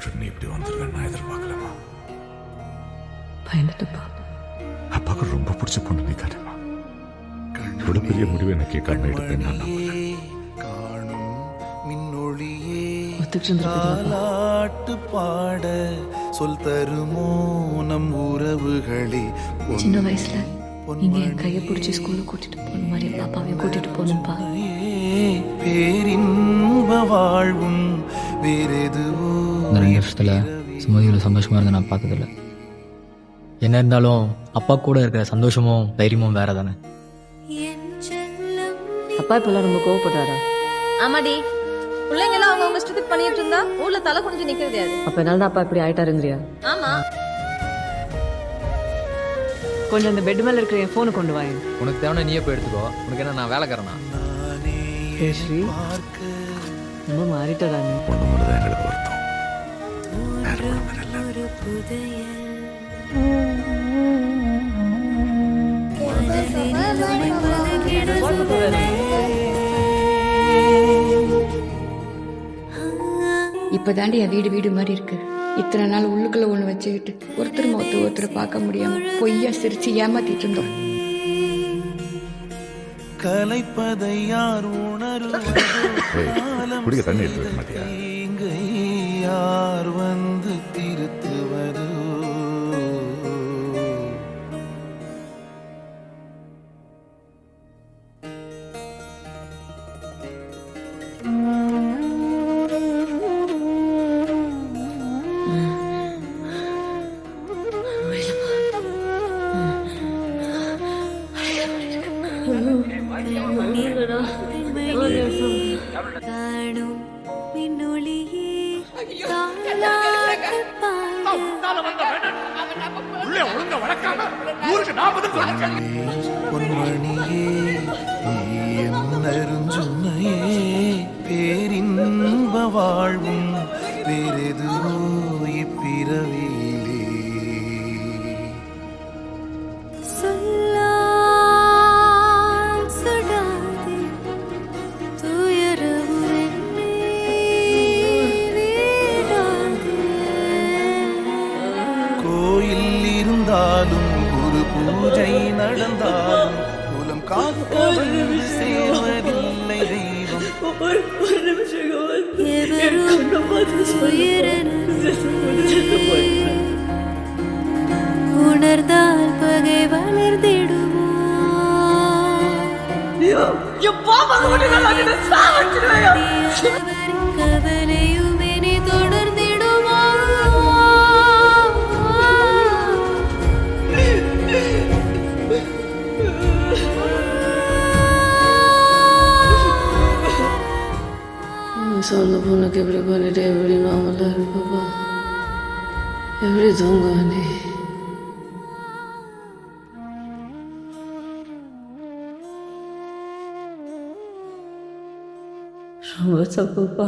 விட்டு நீ இப்படி வந்துருவேன் நான் எதிர்பார்க்கலமா. பயந்துட்டுப்பா. அப்பாவுக்கு ரொம்ப பிடிச்ச பொண்ணு நீ தானேம்மா. இவ்வளவு பெரிய முடிவை எனக்கு கேட்காம எடுப்பேன் நான் தாலாட்டு பாட சொல் தருமோ நம் உறவுகளே. சின்ன வயசுல நீங்க என் கையை பிடிச்சி ஸ்கூலுக்கு கூட்டிட்டு போன மாதிரி பாப்பாவையும் கூட்டிட்டு போகணும்பா. பேரின்ப வாழ்வும் வேறெதுவோ. இந்த 2 வருஷத்துல சுமதியில் சந்தோஷமா இருந்த நான் பார்த்ததில்ல. என்ன இருந்தாலும் அப்பா கூட இருக்கிற சந்தோஷமும் தைரியமும் வேற தானே. அப்பா இப்பெல்லாம் ரொம்ப கோவப்படுறாரா? ஆமாடி, பிள்ளைங்க எல்லாம் அவங்க இஷ்டத்துக்கு பண்ணிட்டு இருந்தா ஊர்ல தலை குனிஞ்சு நிக்கிறது யாரு? அப்ப என்னால அப்பா இப்படி ஆயிட்டாருங்கிறியா? ஆமா. கொஞ்சம் அந்த பெட் மேல இருக்கிற என் போனை கொண்டு வாங்க. உனக்கு தேவை நீயே போய் எடுத்துக்கோ. உனக்கு என்ன நான் வேலைக்காரனா? ஸ்ரீ ரொம்ப மாறிட்டாராங்க. பொண்ணு மட்டும் எங்களுக்கு வருத்தம். வேற ஒண்ணுமே இல்லை. இப்பதாண்டி என் வீடு வீடு மாதிரி இருக்கு. இத்தனை நாள் உள்ளுக்குள்ள ஒண்ணு வச்சுக்கிட்டு ஒருத்தர் முகத்து ஒருத்தர் பார்க்க முடியாம பொய்யா சிரிச்சு ஏமாத்திட்டு இருந்தோம். கலைப்பதை யார் குடிக்க தண்ணி எடுத்து வைக்க மாட்டியா? யார் வந்து திருத்துவது? பொன்மணியே என்னருஞ்சுமையே பேரின்ப வாழ்வும் வேறெதுவோ இப்பிறவியிலே. கோயில் இருந்தாலும் ஒரு பூஜை நடந்தாலும் குலம் காக்க சேவதில்லை தெய்வம். உணர்ந்தால் பகை வளர்ந்திடுமோ? கவலையும் இனி தொடர்ந்திடுமோ? சொந்த பொண்ணுக்கு எப்படி பண்ணிட்டு எப்படி நாமளா இருப்பப்பா? எப்படி தூங்குவ நீ? ரொம்ப தப்புப்பா.